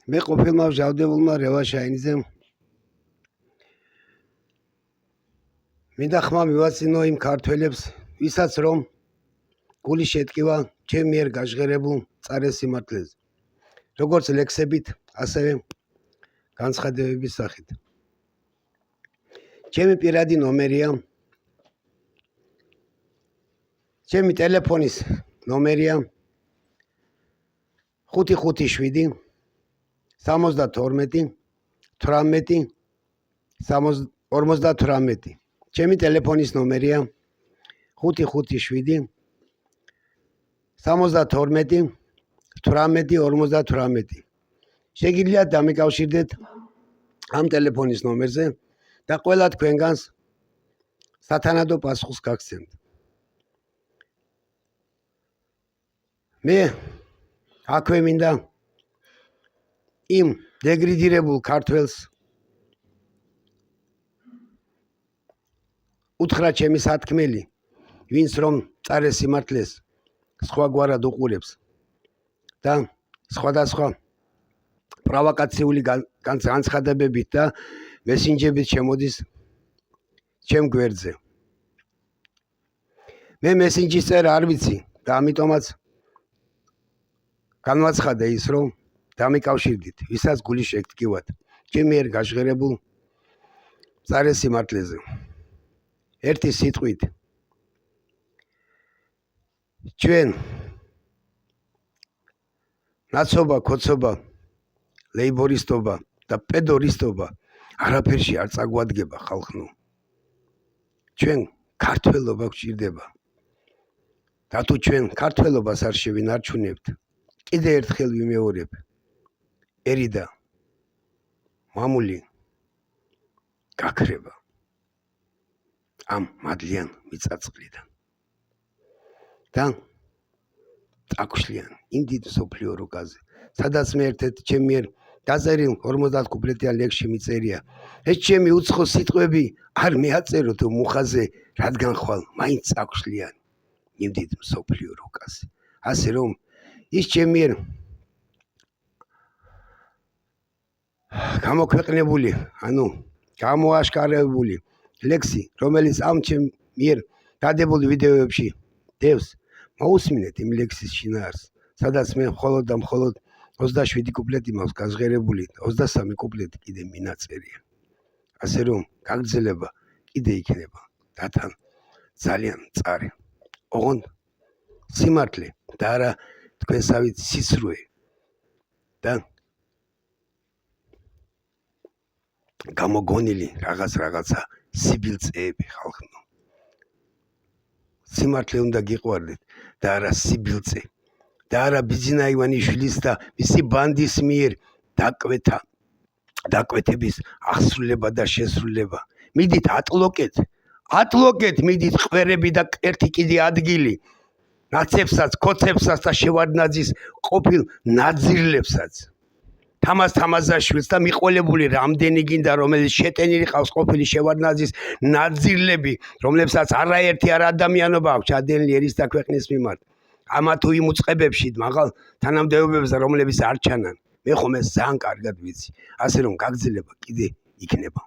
მე ყოფილმა მჟავდებულმა რევაშაინიძემ მინდა ხმა მივაწინო იმ ქართველებს, ვისაც რომ გული შეტკივა ჩემ მიერ გაჟღერებულ წარეს სიმართლეზე, როგორც ლექსებით, ასევე განცხადებების სახით. ჩემი პირადი ნომერია, ჩემი ტელეფონის ნომერია 557 72 18 58. ჩემი ტელეფონის ნომერია 557 72 18 58. შეგიძლიათ დამიკავშირდეთ ამ ტელეფონის ნომერზე და ყველა თქვენგანს სათანადო პასუხს გაგცემთ. მე აქვე მინდა იმ დეგრიდირებულ ქართველს უთხრა ჩემი სათქმელი, ვინც რომ წარეს სიმართლეს სხვაგვარად უყურებს და სხვადასხვა პროვოკაციული განცხადებებით და მესენჯერებით შემოდის ჩემ გვერდზე. მე მესენჯის წერა არ ვიცი და ამიტომაც განვაცხადე ის, რომ დამიკავშირდით, ვისაც გული შეგტკივათ ჩემ მიერ გაჟღერებულ წარეს სიმართლეზე. ერთი სიტყვით, ჩვენ ნაცობა, ქოცობა, ლეიბორისტობა და პედორისტობა არაფერში არ წაგვადგება ხალხნო. ჩვენ ქართველობა გვჭირდება. და თუ ჩვენ ქართველობას არ შევინარჩუნებთ, კიდე ერთხელ ვიმეორებ, ერი და მამული გაქრება ამ მადლიან მიწაწყლიდან და წაგვშლიან იმ დიდ მსოფლიო რუკაზე, სადაც მე ერთ-ერთ ჩემ მიერ დაწერილ 50 კუპლეტიან ლექსში მიწერია, ეს ჩემი უცხო სიტყვები არ მეაწერო თუ მუხაზე, რადგან ხვალ მაინც წაგვშლიან იმ დიდ მსოფლიო რუკაზე. ასე რომ ის ჩემ მიერ გამოქვეყნებული, გამოაშკარებული ლექსი, რომელიც ამ ჩემ მიერ დადებულ ვიდეოებში დევს, მოусმინეთ იმ ლექსის შინაარს, სადაც მე მხოლოდ და მხოლოდ 27 კუპლეტი მაქვს გაჟღერებული, 23 კუპლეტი კიდე მინაწერია. ასე რომ გაგრძელება კიდე იქნება და თან ძალიან მწარე. ოღონდ სიმართლე და არა თქვენსავით სიცრუე და გამოგონილი რაღაცა სიბილწეები ხალხნო. სიმართლე უნდა გიყვარდეთ და არა სიბილწე და არა ბიძინა ივანიშვილის და მისი ბანდის მიერ დაკვეთების აღსრულება და შესრულება. მიდით ატლოკეთ მიდით ყვერები და ერთი კიდე ადგილი ნაცებსაც, ქოცებსაც და შევარდნაძის ყოფილ ნაძირლებსაც. თამაზ თამაზაშვილს და მიყოლებული რამდენი გინდა, რომელიც შეტენილი ყავს ყოფილი შევარდნაძის ნაძირლები, რომლებსაც არაერთი არ ადამიანობა აქვს ჩადენილი ერის და ქვეყნის მიმართ. ამა თუ იმ უწყებებში მაღალ თანამდებობებზე, რომლებიც არ ჩანან. მე ხომ ეს ძალიან კარგად ვიცი. ასე რომ გაგრძელება კიდე იქნება.